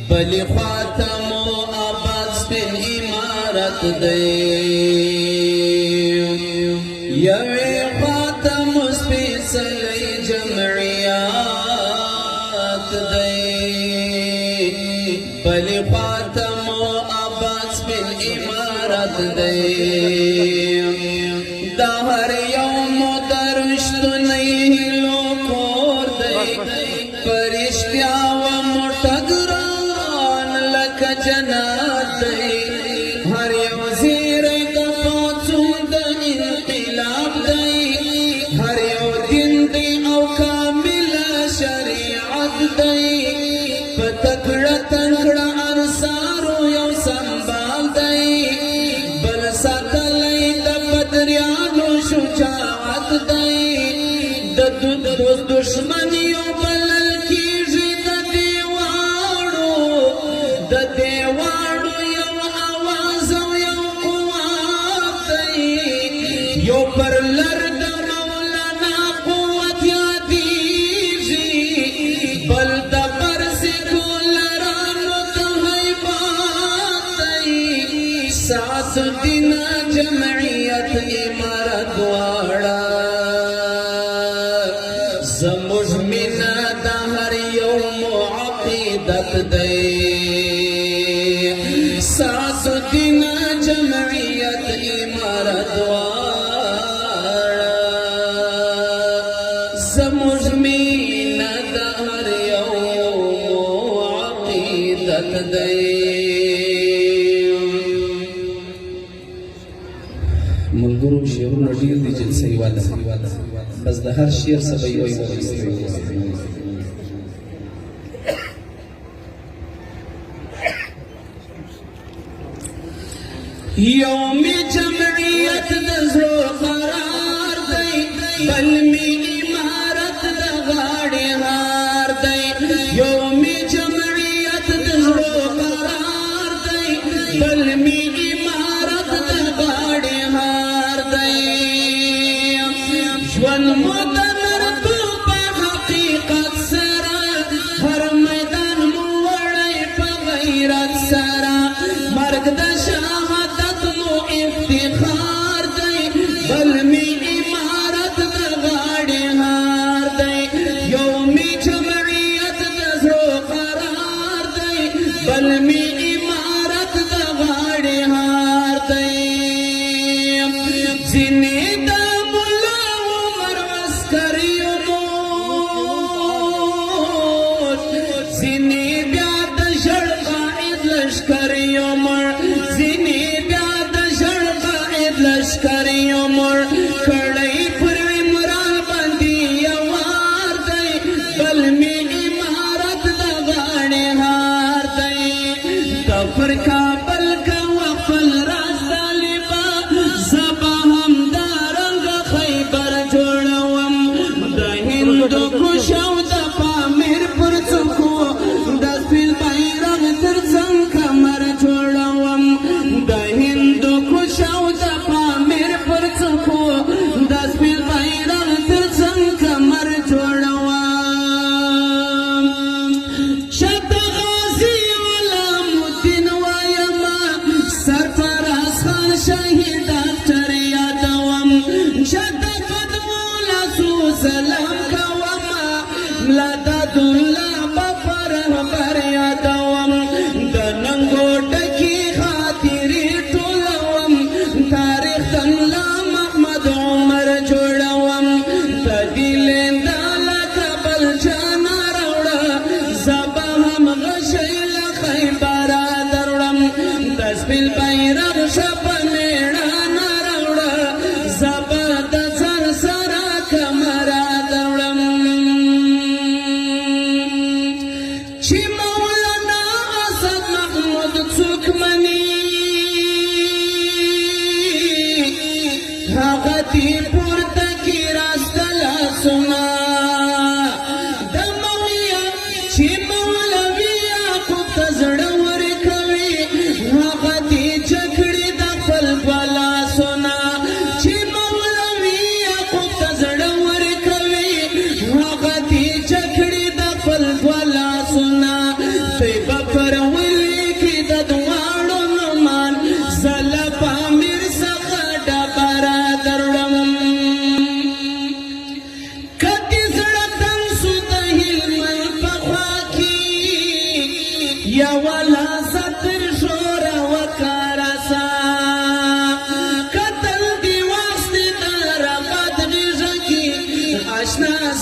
بلی خاتم و آباد سپین امارت دی یوی خاتم و سپیڅلی جمعیات دی بلی خاتم و آباد سپین امارت دی دا هر یوم درشتنی هلو کور دی پرشتیا و مرتگران لکه جنات دی هر یو زیری د پاڅون د انقلاب دی هر یو دین دی او کامل شریعت دی په تکړه تکړه انصارو یو سنبال دی بل ساتلی د بدریانو شجاعت دی د دشمن یو بلل کیږي د دیواړو یو آواز او یو قوت دی یو پر لر د مولانا قوت یادیږي بل د پرسکولرانو د هیبت دی ساس دین جمعیت امارت واړه زموږ مینا د هر یو عقیدت دی ساس دین جمعیت امارت واړه زموږ مینا د هر یو عقیدت دی ملګرو شعرونه ډېر دي جلسه یې واده بس د هر شعر څخه یو یوم جمعیت د زړه قرار دی بل می امارت د غاړې هار دی یوم جمعیت د زړه قرار دی بل می امارت د غاړې هار دی ژوند مو د مردو په حقیقت سره هر میدان مو وړی په غیرت سره مرګ د شهادت مو افتخار دی بل می امارت د غاړې هار دی یوم جمعیت د زړه قرار دی بل می امارت د غاړې هار دی ځینې د ملا عمر عسکریو مور ځینې بیا د ژړ قائد لشکریو مړ ځینې بیا د ژړ قائد لشکریو مړ کړی پر عمران باندې یوار دی بل می امارت د غاړې هار دی کفر کابل کا وقفل راز طالبا زبا همدارنګ خیبر جوړوم د هندو کوشو د پامیر پر څوکو د سپین بیرغ تر څنګ کمر جوړوم د هندو کوشو د پامیر پر څوکو د سپین بیرغ تر څنګ کمر جوړوم شت غازی علام الدین وایما سرفراز خان شهید ډاکټر یادوم شت قدمو لاسو سلام کوما ملا داد الله بفر خبر یادوم د ننګو ټکی خاطرې ټولوم تاریخ تملا محمد عمر جوړوم د دلند کابل جانا راوړه زبا هم غشی له خیبره دروړم د سپین بیرغ شپه میړانه راوړه زبا د سر سره کمره دروړم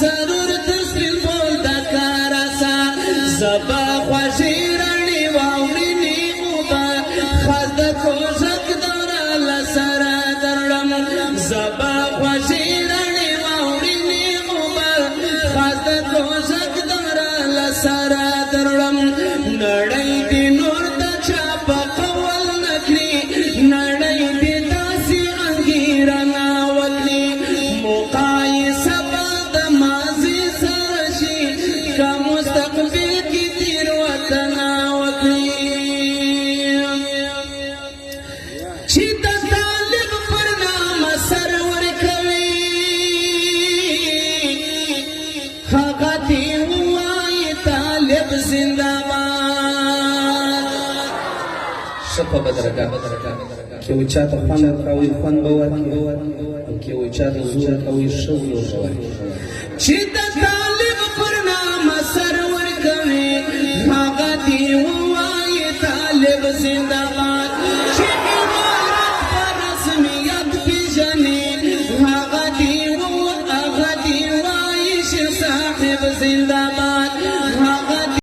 ضرور تسلیل بول دا کارسا زبا خوشی رانی واورینی اوبا خاص دا کوشک دورا لسرا درلم زبا خوشی رانی واورینی اوبا خاص دا کوشک دورا لسرا درلم نړۍ دی نور د چا په قول نکړي نړۍ دی داسې انګیرنه وکړي مقایسه به د ماضي سره شي که مستقبل کې تېروتنه وکړي چې د طالب پر نامه سر ورکوي هغه دې ووایي طالب زنده شپه بدرکا که و چاته خوند ورکوي خوند به ورکړي او که و چاته زور ورکوي ښه زور به ورکړي چې د طالب پر نامه سر ورکوي هغه دې ووایي طالب زنده